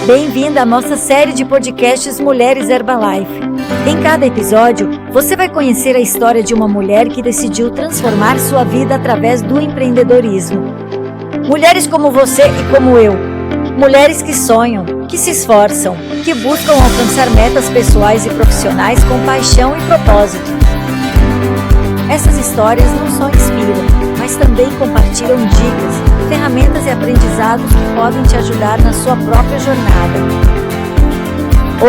Bem-vinda à nossa série de podcasts Mulheres Herbalife. Em cada episódio, você vai conhecer a história de uma mulher que decidiu transformar sua vida através do empreendedorismo. Mulheres como você e como eu. Mulheres que sonham, que se esforçam, que buscam alcançar metas pessoais e profissionais com paixão e propósito. Essas histórias não só inspiram, mas também compartilham dicas, ferramentas e aprendizados que podem te ajudar na sua própria jornada.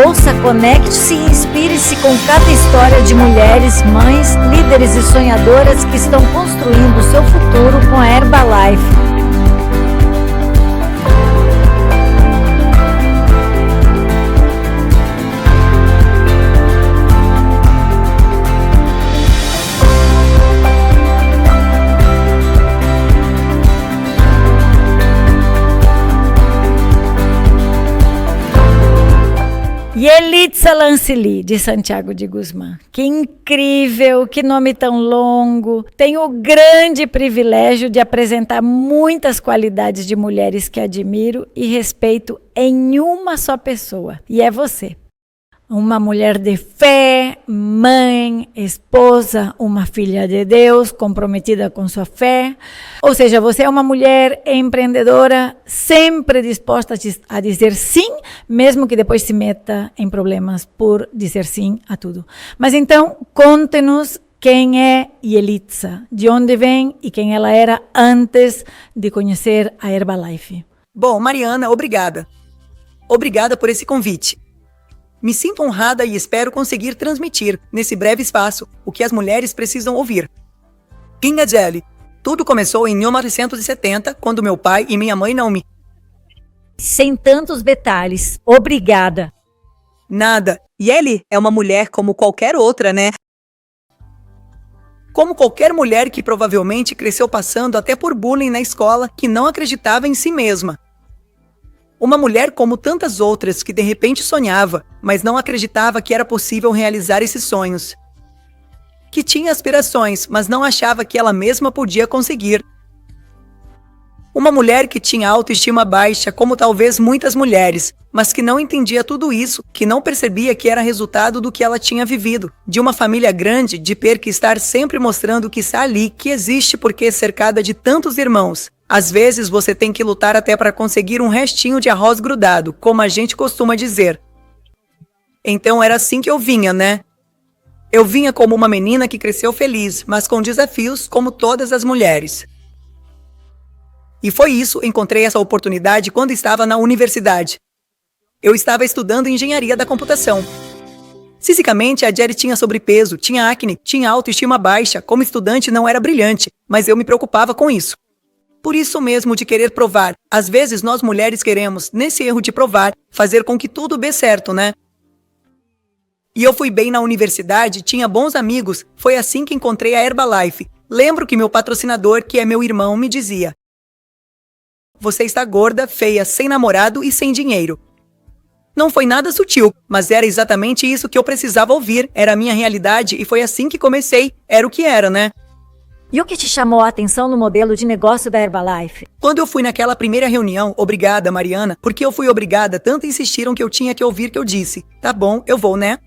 Ouça, conecte-se e inspire-se com cada história de mulheres, mães, líderes e sonhadoras que estão construindo o seu futuro com a Herbalife. Yelitza Lanceli, de Santiago de Guzmán. Que incrível, que nome tão longo. Tenho o grande privilégio de apresentar muitas qualidades de mulheres que admiro e respeito em uma só pessoa. E é você. Uma mulher de fé, mãe, esposa, uma filha de Deus, comprometida com sua fé. Ou seja, você é uma mulher empreendedora, sempre disposta a dizer sim, mesmo que depois se meta em problemas por dizer sim a tudo. Mas então, conte-nos quem é Yelitza, de onde vem e quem ela era antes de conhecer a Herbalife. Bom, Mariana, obrigada. Obrigada por esse convite. Me sinto honrada e espero conseguir transmitir, nesse breve espaço, o que as mulheres precisam ouvir. Kinga Jelly. Tudo começou em 1970, quando meu pai e minha mãe não me... Sem tantos detalhes, obrigada. Nada. Yeli é uma mulher como qualquer outra, né? Como qualquer mulher que provavelmente cresceu passando até por bullying na escola, que não acreditava em si mesma. Uma mulher como tantas outras que de repente sonhava, mas não acreditava que era possível realizar esses sonhos. Que tinha aspirações, mas não achava que ela mesma podia conseguir. Uma mulher que tinha autoestima baixa, como talvez muitas mulheres, mas que não entendia tudo isso, que não percebia que era resultado do que ela tinha vivido. De uma família grande, de ter que estar sempre mostrando que está ali, que existe porque é cercada de tantos irmãos. Às vezes você tem que lutar até para conseguir um restinho de arroz grudado, como a gente costuma dizer. Então era assim que eu vinha, né? Eu vinha como uma menina que cresceu feliz, mas com desafios como todas as mulheres. E foi isso, encontrei essa oportunidade quando estava na universidade. Eu estava estudando engenharia da computação. Fisicamente, a Jerry tinha sobrepeso, tinha acne, tinha autoestima baixa, como estudante não era brilhante, mas eu me preocupava com isso. Por isso mesmo de querer provar, às vezes nós mulheres queremos, nesse erro de provar, fazer com que tudo dê certo, né? E eu fui bem na universidade, tinha bons amigos, foi assim que encontrei a Herbalife. Lembro que meu patrocinador, que é meu irmão, me dizia: "Você está gorda, feia, sem namorado e sem dinheiro." Não foi nada sutil, mas era exatamente isso que eu precisava ouvir, era a minha realidade e foi assim que comecei, era o que era, né? E o que te chamou a atenção no modelo de negócio da Herbalife? Quando eu fui naquela primeira reunião, obrigada, Mariana, porque eu fui obrigada, tanto insistiram que eu tinha que ouvir que eu disse, tá bom, eu vou, né?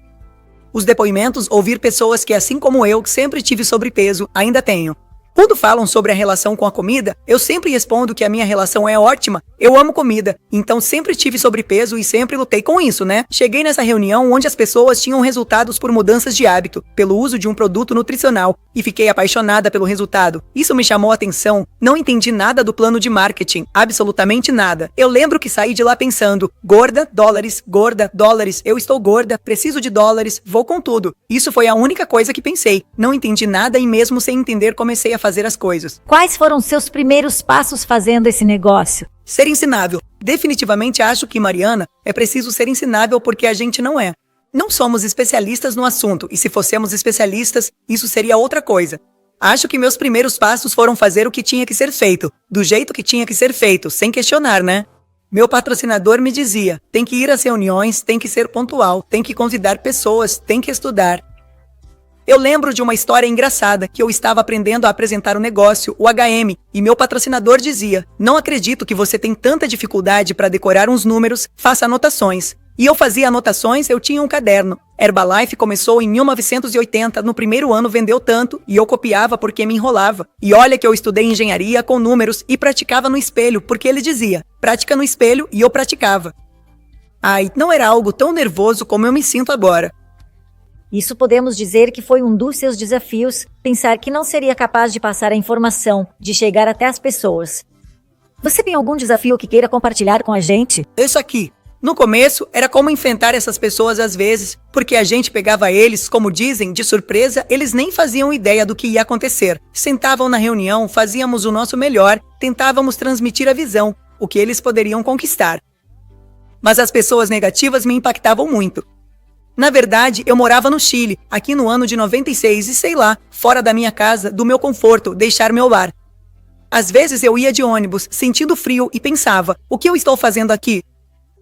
Os depoimentos, ouvir pessoas que, assim como eu, sempre tive sobrepeso, ainda tenho. Quando falam sobre a relação com a comida, eu sempre respondo que a minha relação é ótima, eu amo comida, então sempre tive sobrepeso e sempre lutei com isso, né? Cheguei nessa reunião onde as pessoas tinham resultados por mudanças de hábito, pelo uso de um produto nutricional, e fiquei apaixonada pelo resultado. Isso me chamou a atenção, não entendi nada do plano de marketing, absolutamente nada. Eu lembro que saí de lá pensando, gorda, dólares, eu estou gorda, preciso de dólares, vou com tudo. Isso foi a única coisa que pensei, não entendi nada e mesmo sem entender comecei a fazer as coisas. Quais foram seus primeiros passos fazendo esse negócio? Ser ensinável. Definitivamente acho que, Mariana, é preciso ser ensinável porque a gente não é. Não somos especialistas no assunto, e se fossemos especialistas, isso seria outra coisa. Acho que meus primeiros passos foram fazer o que tinha que ser feito, do jeito que tinha que ser feito, sem questionar, né? Meu patrocinador me dizia, tem que ir às reuniões, tem que ser pontual, tem que convidar pessoas, tem que estudar. Eu lembro de uma história engraçada que eu estava aprendendo a apresentar um negócio, o HM, e meu patrocinador dizia: "Não acredito que você tem tanta dificuldade para decorar uns números, faça anotações." E eu fazia anotações, eu tinha um caderno. Herbalife começou em 1980, no primeiro ano vendeu tanto, e eu copiava porque me enrolava. E olha que eu estudei engenharia com números e praticava no espelho, porque ele dizia: "Prática no espelho", e eu praticava. Ai, não era algo tão nervoso como eu me sinto agora. Isso podemos dizer que foi um dos seus desafios, pensar que não seria capaz de passar a informação, de chegar até as pessoas. Você tem algum desafio que queira compartilhar com a gente? Isso aqui. No começo, era como enfrentar essas pessoas às vezes, porque a gente pegava eles, como dizem, de surpresa, eles nem faziam ideia do que ia acontecer. Sentavam na reunião, fazíamos o nosso melhor, tentávamos transmitir a visão, o que eles poderiam conquistar. Mas as pessoas negativas me impactavam muito. Na verdade, eu morava no Chile, aqui no ano de 96 e sei lá, fora da minha casa, do meu conforto, deixar meu lar. Às vezes eu ia de ônibus, sentindo frio e pensava: o que eu estou fazendo aqui?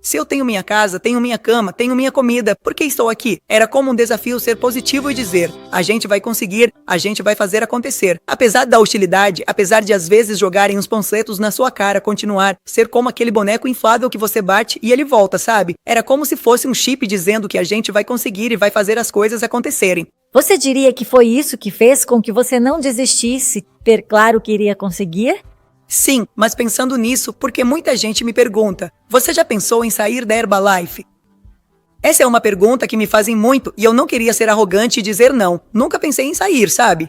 Se eu tenho minha casa, tenho minha cama, tenho minha comida, por que estou aqui? Era como um desafio ser positivo e dizer: a gente vai conseguir, a gente vai fazer acontecer. Apesar da hostilidade, apesar de às vezes jogarem uns panfletos na sua cara, continuar, ser como aquele boneco inflável que você bate e ele volta, sabe? Era como se fosse um chip dizendo que a gente vai conseguir e vai fazer as coisas acontecerem. Você diria que foi isso que fez com que você não desistisse, ter claro que iria conseguir? Sim, mas pensando nisso, porque muita gente me pergunta: você já pensou em sair da Herbalife? Essa é uma pergunta que me fazem muito e eu não queria ser arrogante e dizer não. Nunca pensei em sair, sabe?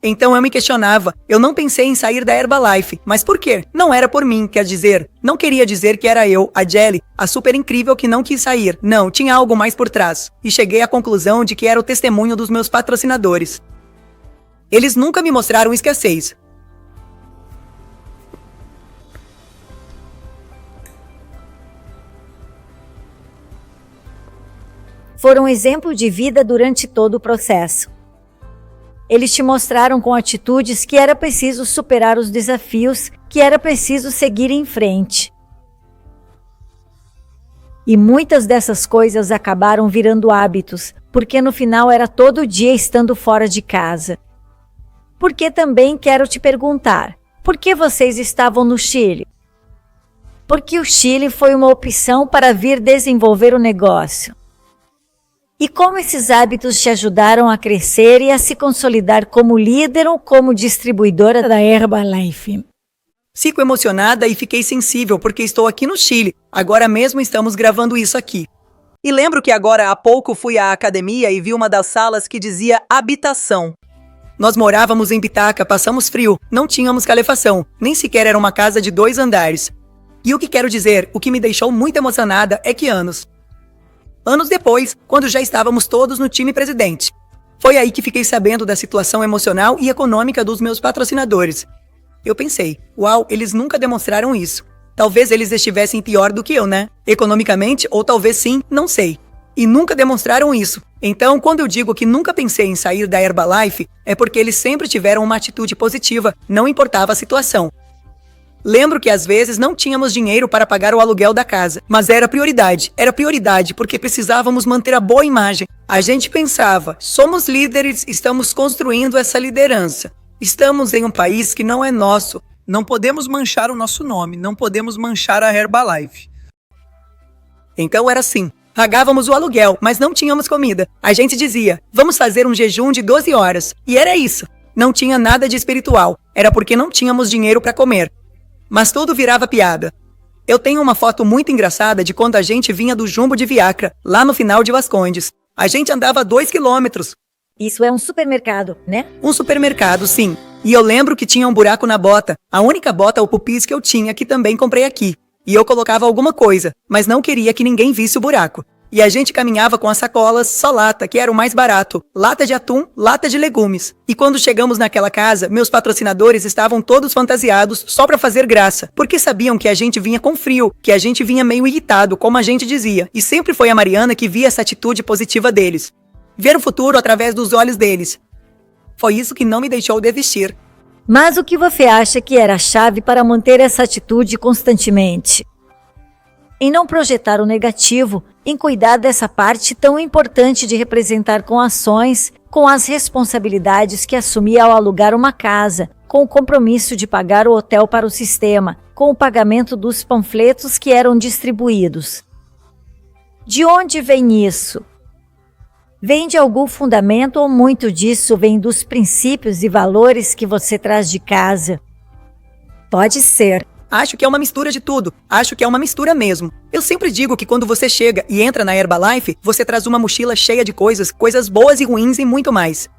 Então eu me questionava, eu não pensei em sair da Herbalife, mas por quê? Não era por mim, quer dizer, não queria dizer que era eu, a Jelly, a super incrível que não quis sair. Não, tinha algo mais por trás. E cheguei à conclusão de que era o testemunho dos meus patrocinadores. Eles nunca me mostraram escassez. Foram exemplo de vida durante todo o processo. Eles te mostraram com atitudes que era preciso superar os desafios, que era preciso seguir em frente. E muitas dessas coisas acabaram virando hábitos, porque no final era todo dia estando fora de casa. Porque também quero te perguntar, por que vocês estavam no Chile? Porque o Chile foi uma opção para vir desenvolver o negócio. E como esses hábitos te ajudaram a crescer e a se consolidar como líder ou como distribuidora da Herbalife? Fico emocionada e fiquei sensível porque estou aqui no Chile. Agora mesmo estamos gravando isso aqui. E lembro que agora há pouco fui à academia e vi uma das salas que dizia habitação. Nós morávamos em Bitaca, passamos frio, não tínhamos calefação, nem sequer era uma casa de 2 andares. E o que quero dizer, o que me deixou muito emocionada é que anos depois, quando já estávamos todos no time presidente, foi aí que fiquei sabendo da situação emocional e econômica dos meus patrocinadores. Eu pensei, uau, eles nunca demonstraram isso. Talvez eles estivessem pior do que eu, né? Economicamente, ou talvez sim, não sei. E nunca demonstraram isso. Então, quando eu digo que nunca pensei em sair da Herbalife, é porque eles sempre tiveram uma atitude positiva, não importava a situação. Lembro que às vezes não tínhamos dinheiro para pagar o aluguel da casa, mas era prioridade porque precisávamos manter a boa imagem. A gente pensava, somos líderes, estamos construindo essa liderança. Estamos em um país que não é nosso. Não podemos manchar o nosso nome, não podemos manchar a Herbalife. Então era assim, pagávamos o aluguel, mas não tínhamos comida. A gente dizia, vamos fazer um jejum de 12 horas. E era isso. Não tinha nada de espiritual, era porque não tínhamos dinheiro para comer. Mas tudo virava piada. Eu tenho uma foto muito engraçada de quando a gente vinha do Jumbo de Viacra, lá no final de Vascondes. A gente andava 2 quilômetros. Isso é um supermercado, né? Um supermercado, sim. E eu lembro que tinha um buraco na bota. A única bota ou pupis que eu tinha, que também comprei aqui. E eu colocava alguma coisa, mas não queria que ninguém visse o buraco. E a gente caminhava com as sacolas, só lata, que era o mais barato. Lata de atum, lata de legumes. E quando chegamos naquela casa, meus patrocinadores estavam todos fantasiados só pra fazer graça. Porque sabiam que a gente vinha com frio, que a gente vinha meio irritado, como a gente dizia. E sempre foi a Mariana que via essa atitude positiva deles. Ver o futuro através dos olhos deles. Foi isso que não me deixou desistir. Mas o que você acha que era a chave para manter essa atitude constantemente? Em não projetar o negativo, em cuidar dessa parte tão importante de representar com ações, com as responsabilidades que assumia ao alugar uma casa, com o compromisso de pagar o hotel para o sistema, com o pagamento dos panfletos que eram distribuídos. De onde vem isso? Vem de algum fundamento ou muito disso vem dos princípios e valores que você traz de casa? Pode ser. Acho que é uma mistura de tudo. Acho que é uma mistura mesmo. Eu sempre digo que quando você chega e entra na Herbalife, você traz uma mochila cheia de coisas boas e ruins e muito mais.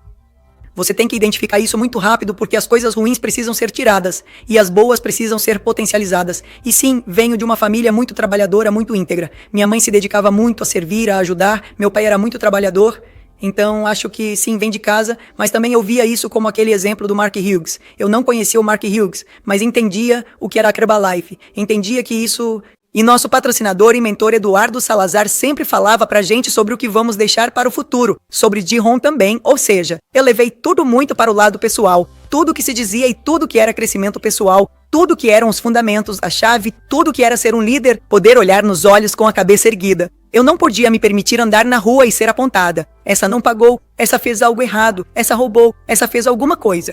Você tem que identificar isso muito rápido porque as coisas ruins precisam ser tiradas e as boas precisam ser potencializadas. E sim, venho de uma família muito trabalhadora, muito íntegra. Minha mãe se dedicava muito a servir, a ajudar. Meu pai era muito trabalhador. Então, acho que sim, vem de casa, mas também eu via isso como aquele exemplo do Mark Hughes. Eu não conhecia o Mark Hughes, mas entendia o que era a Herbalife. Entendia que isso... E nosso patrocinador e mentor Eduardo Salazar sempre falava pra gente sobre o que vamos deixar para o futuro, sobre Jihon também, ou seja, eu levei tudo muito para o lado pessoal, tudo que se dizia e tudo que era crescimento pessoal, tudo que eram os fundamentos, a chave, tudo que era ser um líder, poder olhar nos olhos com a cabeça erguida. Eu não podia me permitir andar na rua e ser apontada. Essa não pagou, essa fez algo errado, essa roubou, essa fez alguma coisa.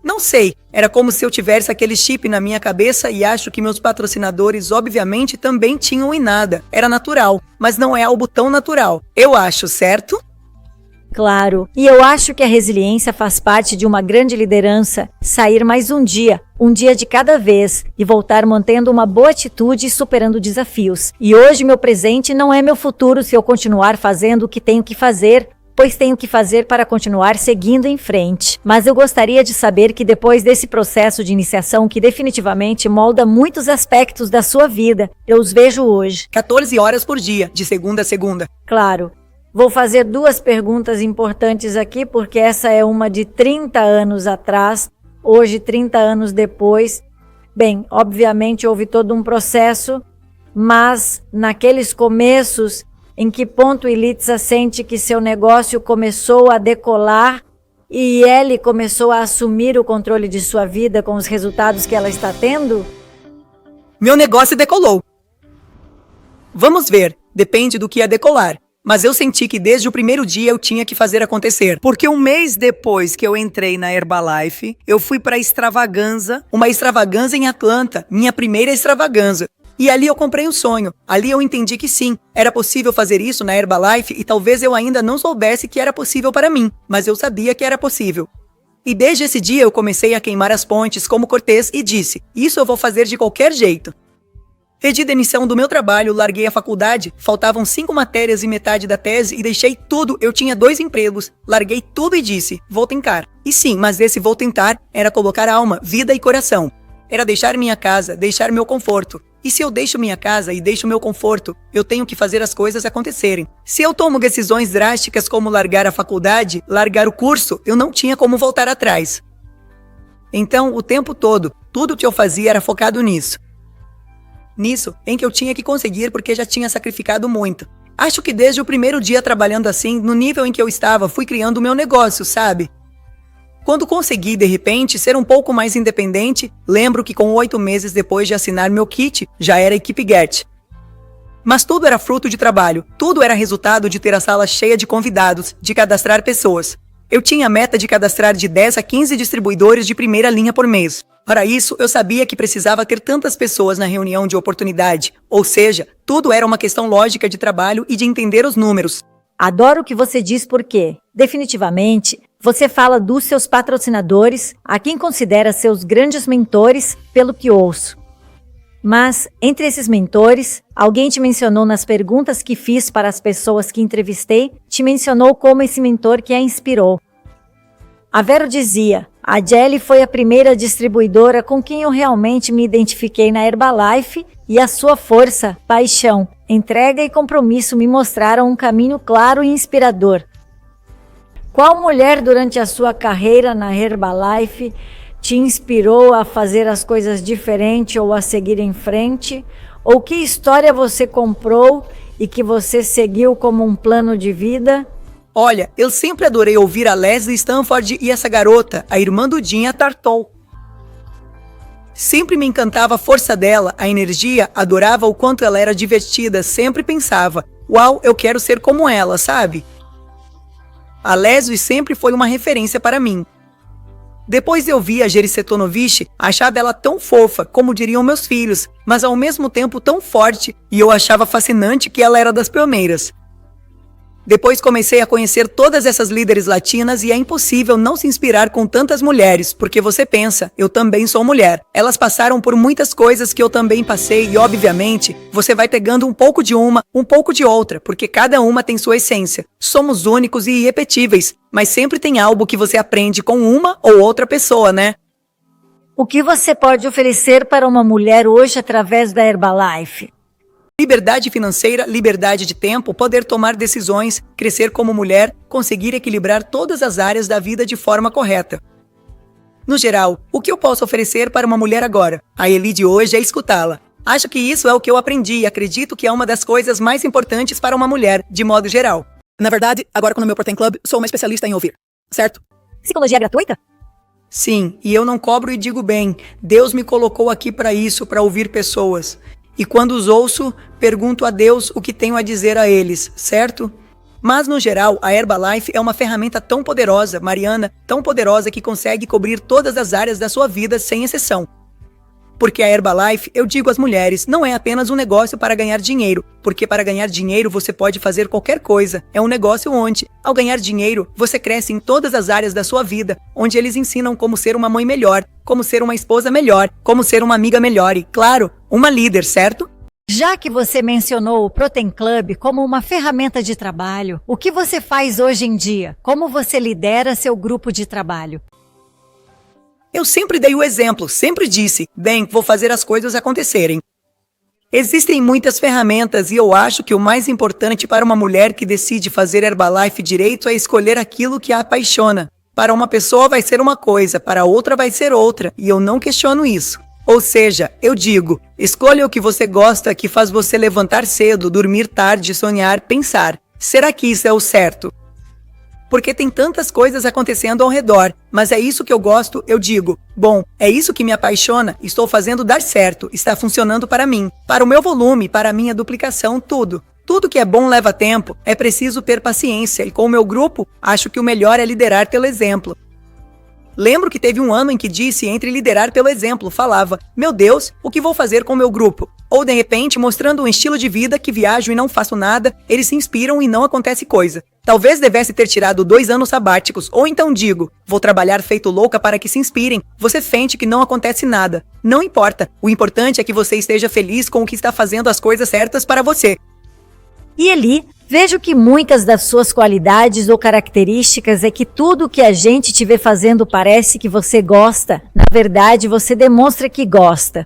Não sei, era como se eu tivesse aquele chip na minha cabeça e acho que meus patrocinadores obviamente também tinham e nada. Era natural, mas não é algo tão natural. Eu acho, certo? Claro, e eu acho que a resiliência faz parte de uma grande liderança, sair mais um dia de cada vez, e voltar mantendo uma boa atitude e superando desafios. E hoje meu presente não é meu futuro se eu continuar fazendo o que tenho que fazer, pois tenho que fazer para continuar seguindo em frente. Mas eu gostaria de saber que depois desse processo de iniciação que definitivamente molda muitos aspectos da sua vida, eu os vejo hoje. 14 horas por dia, de segunda a segunda. Claro. Vou fazer 2 perguntas importantes aqui, porque essa é uma de 30 anos atrás, hoje 30 anos depois. Bem, obviamente houve todo um processo, mas naqueles começos, em que ponto Yelitza sente que seu negócio começou a decolar e ele começou a assumir o controle de sua vida com os resultados que ela está tendo? Meu negócio decolou. Vamos ver, depende do que é decolar. Mas eu senti que desde o primeiro dia eu tinha que fazer acontecer. Porque um mês depois que eu entrei na Herbalife, eu fui pra Extravaganza. Uma extravagância em Atlanta, minha primeira extravagância. E ali eu comprei um sonho. Ali eu entendi que sim, era possível fazer isso na Herbalife e talvez eu ainda não soubesse que era possível para mim, mas eu sabia que era possível. E desde esse dia eu comecei a queimar as pontes como Cortez e disse, isso eu vou fazer de qualquer jeito. Pedi demissão do meu trabalho, larguei a faculdade, faltavam 5 matérias e metade da tese e deixei tudo, eu tinha 2 empregos, larguei tudo e disse, vou tentar. E sim, mas esse vou tentar era colocar alma, vida e coração. Era deixar minha casa, deixar meu conforto. E se eu deixo minha casa e deixo meu conforto, eu tenho que fazer as coisas acontecerem. Se eu tomo decisões drásticas como largar a faculdade, largar o curso, eu não tinha como voltar atrás. Então, o tempo todo, tudo que eu fazia era focado nisso. Nisso, em que eu tinha que conseguir porque já tinha sacrificado muito. Acho que desde o primeiro dia trabalhando assim, no nível em que eu estava, fui criando o meu negócio, sabe? Quando consegui, de repente, ser um pouco mais independente, lembro que com 8 meses depois de assinar meu kit, já era equipe Get. Mas tudo era fruto de trabalho, tudo era resultado de ter a sala cheia de convidados, de cadastrar pessoas. Eu tinha a meta de cadastrar de 10 a 15 distribuidores de primeira linha por mês. Para isso, eu sabia que precisava ter tantas pessoas na reunião de oportunidade, ou seja, tudo era uma questão lógica de trabalho e de entender os números. Adoro o que você diz porque, definitivamente, você fala dos seus patrocinadores, a quem considera seus grandes mentores, pelo que ouço. Mas, entre esses mentores, alguém te mencionou nas perguntas que fiz para as pessoas que entrevistei, te mencionou como esse mentor que a inspirou. A Vero dizia, a Jelly foi a primeira distribuidora com quem eu realmente me identifiquei na Herbalife e a sua força, paixão, entrega e compromisso me mostraram um caminho claro e inspirador. Qual mulher durante a sua carreira na Herbalife te inspirou a fazer as coisas diferente ou a seguir em frente? Ou que história você comprou e que você seguiu como um plano de vida? Olha, eu sempre adorei ouvir a Leslie Stanford e essa garota, a irmã do Jim, a Tartol. Sempre me encantava a força dela, a energia, adorava o quanto ela era divertida, sempre pensava, uau, eu quero ser como ela, sabe? A Leslie sempre foi uma referência para mim. Depois eu vi a Gericetonovich, achava ela tão fofa, como diriam meus filhos, mas ao mesmo tempo tão forte, e eu achava fascinante que ela era das pioneiras. Depois comecei a conhecer todas essas líderes latinas e é impossível não se inspirar com tantas mulheres, porque você pensa, eu também sou mulher. Elas passaram por muitas coisas que eu também passei e, obviamente, você vai pegando um pouco de uma, um pouco de outra, porque cada uma tem sua essência. Somos únicos e irrepetíveis, mas sempre tem algo que você aprende com uma ou outra pessoa, né? O que você pode oferecer para uma mulher hoje através da Herbalife? Liberdade financeira, liberdade de tempo, poder tomar decisões, crescer como mulher, conseguir equilibrar todas as áreas da vida de forma correta. No geral, o que eu posso oferecer para uma mulher agora? A Eli de hoje é escutá-la. Acho que isso é o que eu aprendi e acredito que é uma das coisas mais importantes para uma mulher, de modo geral. Na verdade, agora com o meu Protein Club, sou uma especialista em ouvir, certo? Psicologia gratuita? Sim, e eu não cobro e digo bem, Deus me colocou aqui para isso, para ouvir pessoas. E quando os ouço, pergunto a Deus o que tenho a dizer a eles, certo? Mas, no geral, a Herbalife é uma ferramenta tão poderosa, Mariana, tão poderosa que consegue cobrir todas as áreas da sua vida sem exceção. Porque a Herbalife, eu digo às mulheres, não é apenas um negócio para ganhar dinheiro, porque para ganhar dinheiro você pode fazer qualquer coisa. É um negócio onde, ao ganhar dinheiro, você cresce em todas as áreas da sua vida, onde eles ensinam como ser uma mãe melhor, como ser uma esposa melhor, como ser uma amiga melhor e, claro, uma líder, certo? Já que você mencionou o Protein Club como uma ferramenta de trabalho, o que você faz hoje em dia? Como você lidera seu grupo de trabalho? Eu sempre dei o exemplo, sempre disse, bem, vou fazer as coisas acontecerem. Existem muitas ferramentas e eu acho que o mais importante para uma mulher que decide fazer Herbalife direito é escolher aquilo que a apaixona. Para uma pessoa vai ser uma coisa, para outra vai ser outra, e eu não questiono isso. Ou seja, eu digo, escolha o que você gosta que faz você levantar cedo, dormir tarde, sonhar, pensar. Será que isso é o certo? Porque tem tantas coisas acontecendo ao redor, mas é isso que eu gosto, eu digo, bom, é isso que me apaixona, estou fazendo dar certo, está funcionando para mim, para o meu volume, para a minha duplicação, tudo. Tudo que é bom leva tempo, é preciso ter paciência e com o meu grupo, acho que o melhor é liderar pelo exemplo. Lembro que teve um ano em que disse entre liderar pelo exemplo, falava, meu Deus, o que vou fazer com o meu grupo? Ou de repente, mostrando um estilo de vida que viajo e não faço nada, eles se inspiram e não acontece coisa. Talvez devesse ter tirado 2 anos sabáticos, ou então digo, vou trabalhar feito louca para que se inspirem. Você sente que não acontece nada. Não importa, o importante é que você esteja feliz com o que está fazendo as coisas certas para você. E Eli, vejo que muitas das suas qualidades ou características é que tudo que a gente te vê fazendo parece que você gosta. Na verdade, você demonstra que gosta.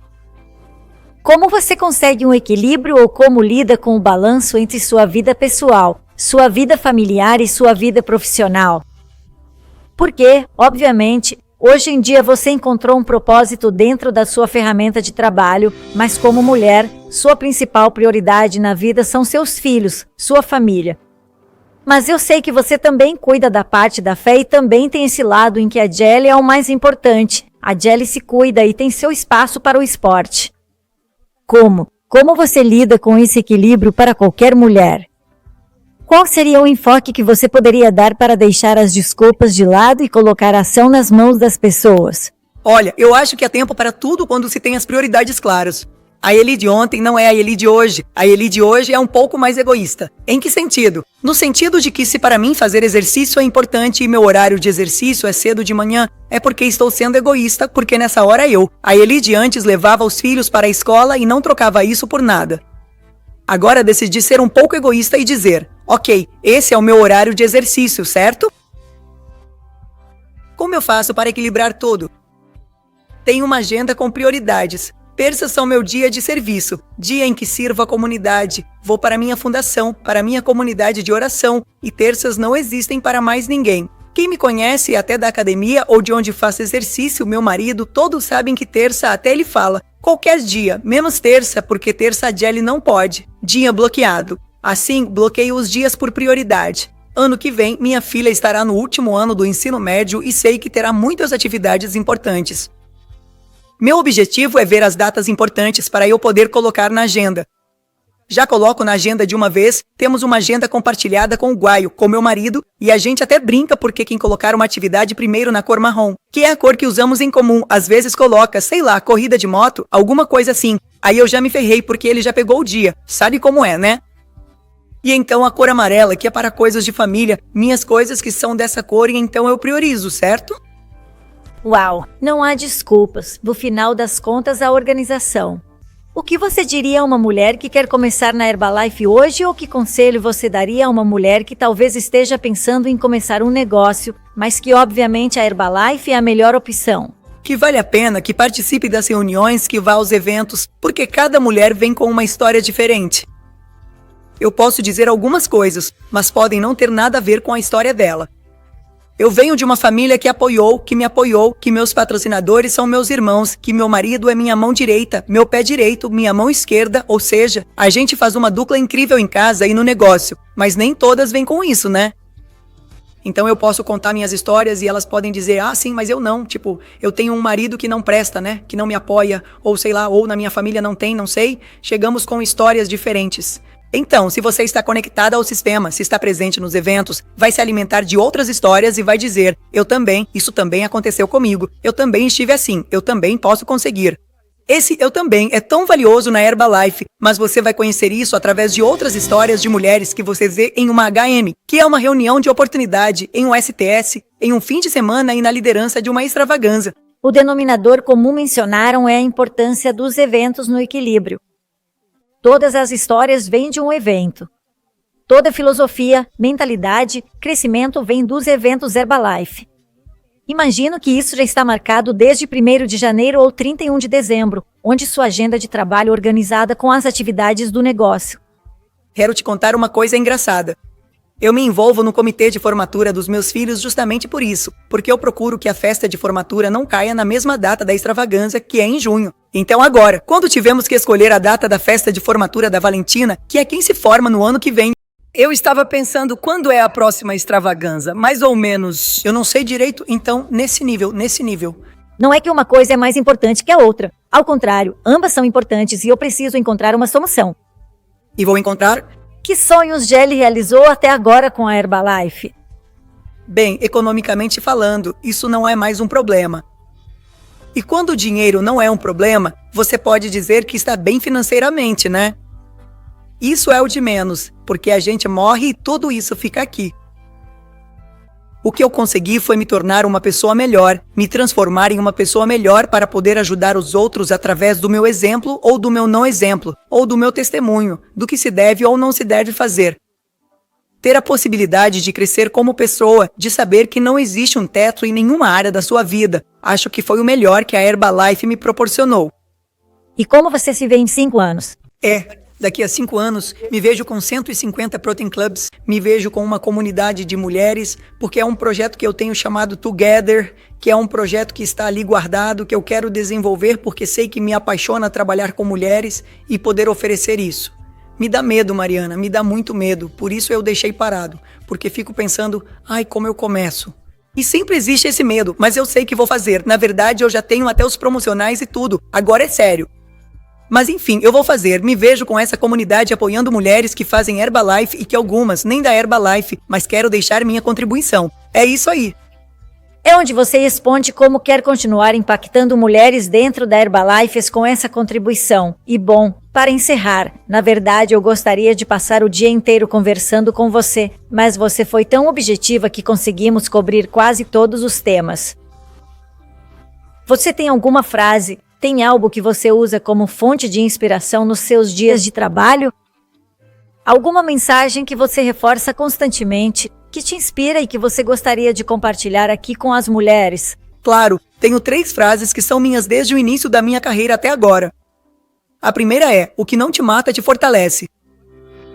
Como você consegue um equilíbrio ou como lida com o balanço entre sua vida pessoal, sua vida familiar e sua vida profissional? Porque, obviamente, hoje em dia você encontrou um propósito dentro da sua ferramenta de trabalho, mas como mulher, sua principal prioridade na vida são seus filhos, sua família. Mas eu sei que você também cuida da parte da fé e também tem esse lado em que a Jelly é o mais importante. A Jelly se cuida e tem seu espaço para o esporte. Como? Como você lida com esse equilíbrio para qualquer mulher? Qual seria o enfoque que você poderia dar para deixar as desculpas de lado e colocar a ação nas mãos das pessoas? Olha, eu acho que há tempo para tudo quando se tem as prioridades claras. A Eli de ontem não é a Eli de hoje. A Eli de hoje é um pouco mais egoísta. Em que sentido? No sentido de que se para mim fazer exercício é importante e meu horário de exercício é cedo de manhã, é porque estou sendo egoísta, porque nessa hora a Eli de antes levava os filhos para a escola e não trocava isso por nada. Agora decidi ser um pouco egoísta e dizer, ok, esse é o meu horário de exercício, certo? Como eu faço para equilibrar tudo? Tenho uma agenda com prioridades. Terças são meu dia de serviço, dia em que sirvo a comunidade. Vou para minha fundação, para minha comunidade de oração, e terças não existem para mais ninguém. Quem me conhece até da academia ou de onde faço exercício, meu marido, todos sabem que terça até ele fala. Qualquer dia, menos terça, porque terça a Jelly não pode. Dia bloqueado. Assim, bloqueio os dias por prioridade. Ano que vem, minha filha estará no último ano do ensino médio e sei que terá muitas atividades importantes. Meu objetivo é ver as datas importantes para eu poder colocar na agenda. Já coloco na agenda de uma vez, temos uma agenda compartilhada com o Guaio, com meu marido, e a gente até brinca porque quem colocar uma atividade primeiro na cor marrom, que é a cor que usamos em comum, às vezes coloca, sei lá, corrida de moto, alguma coisa assim. Aí eu já me ferrei porque ele já pegou o dia, sabe como é, né? E então a cor amarela, que é para coisas de família, minhas coisas que são dessa cor e então eu priorizo, certo? Uau, não há desculpas. No final das contas, a organização. O que você diria a uma mulher que quer começar na Herbalife hoje ou que conselho você daria a uma mulher que talvez esteja pensando em começar um negócio, mas que obviamente a Herbalife é a melhor opção? Que vale a pena que participe das reuniões, que vá aos eventos, porque cada mulher vem com uma história diferente. Eu posso dizer algumas coisas, mas podem não ter nada a ver com a história dela. Eu venho de uma família que apoiou, que me apoiou, que meus patrocinadores são meus irmãos, que meu marido é minha mão direita, meu pé direito, minha mão esquerda, ou seja, a gente faz uma dupla incrível em casa e no negócio, mas nem todas vêm com isso, né? Então eu posso contar minhas histórias e elas podem dizer, ah, sim, mas eu não, tipo, eu tenho um marido que não presta, né, que não me apoia, ou sei lá, ou na minha família não tem, não sei, chegamos com histórias diferentes. Então, se você está conectada ao sistema, se está presente nos eventos, vai se alimentar de outras histórias e vai dizer, eu também, isso também aconteceu comigo, eu também estive assim, eu também posso conseguir. Esse eu também é tão valioso na Herbalife, mas você vai conhecer isso através de outras histórias de mulheres que você vê em uma HM, que é uma reunião de oportunidade, em um STS, em um fim de semana e na liderança de uma extravagância. O denominador comum mencionaram é a importância dos eventos no equilíbrio. Todas as histórias vêm de um evento. Toda filosofia, mentalidade, crescimento vem dos eventos Herbalife. Imagino que isso já está marcado desde 1º de janeiro ou 31 de dezembro, onde sua agenda de trabalho organizada com as atividades do negócio. Quero te contar uma coisa engraçada. Eu me envolvo no comitê de formatura dos meus filhos justamente por isso, porque eu procuro que a festa de formatura não caia na mesma data da extravagância, que é em junho. Então agora, quando tivemos que escolher a data da festa de formatura da Valentina, que é quem se forma no ano que vem, Eu estava pensando quando é a próxima extravaganza, mais ou menos. eu não sei direito, então nesse nível. Não é que uma coisa é mais importante que a outra. Ao contrário, ambas são importantes e eu preciso encontrar uma solução. E vou encontrar? Que sonhos Gelli realizou até agora com a Herbalife? Bem, economicamente falando, isso não é mais um problema. E quando o dinheiro não é um problema, você pode dizer que está bem financeiramente, né? Isso é o de menos, porque a gente morre e tudo isso fica aqui. O que eu consegui foi me tornar uma pessoa melhor, me transformar em uma pessoa melhor para poder ajudar os outros através do meu exemplo ou do meu não exemplo, ou do meu testemunho, do que se deve ou não se deve fazer. Ter a possibilidade de crescer como pessoa, de saber que não existe um teto em nenhuma área da sua vida, acho que foi o melhor que a Herbalife me proporcionou. E como você se vê em 5 anos? Daqui a 5 anos, me vejo com 150 Protein Clubs, me vejo com uma comunidade de mulheres, porque é um projeto que eu tenho chamado Together, que é um projeto que está ali guardado, que eu quero desenvolver porque sei que me apaixona trabalhar com mulheres e poder oferecer isso. Me dá medo, Mariana, me dá muito medo, por isso eu deixei parado, porque fico pensando, ai, como eu começo? E sempre existe esse medo, mas eu sei que vou fazer, na verdade eu já tenho até os promocionais e tudo, agora é sério. Mas enfim, eu vou fazer, me vejo com essa comunidade apoiando mulheres que fazem Herbalife e que algumas nem da Herbalife, mas quero deixar minha contribuição. É isso aí. É onde você responde como quer continuar impactando mulheres dentro da Herbalife com essa contribuição. E bom, para encerrar, na verdade eu gostaria de passar o dia inteiro conversando com você, mas você foi tão objetiva que conseguimos cobrir quase todos os temas. Você tem alguma frase? Tem algo que você usa como fonte de inspiração nos seus dias de trabalho? Alguma mensagem que você reforça constantemente, que te inspira e que você gostaria de compartilhar aqui com as mulheres? Claro, tenho 3 frases que são minhas desde o início da minha carreira até agora. A primeira é, o que não te mata te fortalece.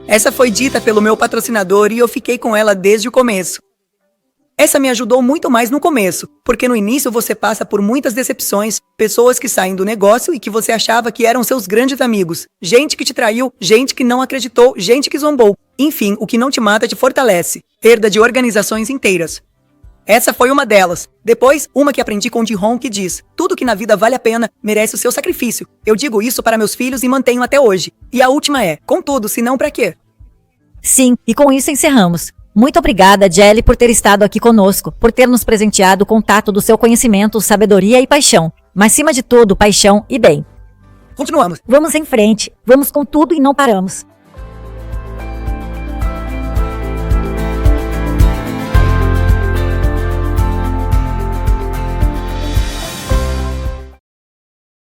Essa foi dita pelo meu patrocinador e eu fiquei com ela desde o começo. Essa me ajudou muito mais no começo, porque no início você passa por muitas decepções, pessoas que saem do negócio e que você achava que eram seus grandes amigos, gente que te traiu, gente que não acreditou, gente que zombou. Enfim, o que não te mata te fortalece. Perda de organizações inteiras. Essa foi uma delas. Depois, uma que aprendi com Jihon que diz: tudo que na vida vale a pena merece o seu sacrifício. Eu digo isso para meus filhos e mantenho até hoje. E a última é: contudo, se não pra quê? Sim, e com isso encerramos. Muito obrigada, Jelly, por ter estado aqui conosco, por ter nos presenteado o contato do seu conhecimento, sabedoria e paixão. Mas, acima de tudo, paixão e bem. Continuamos. Vamos em frente, vamos com tudo e não paramos.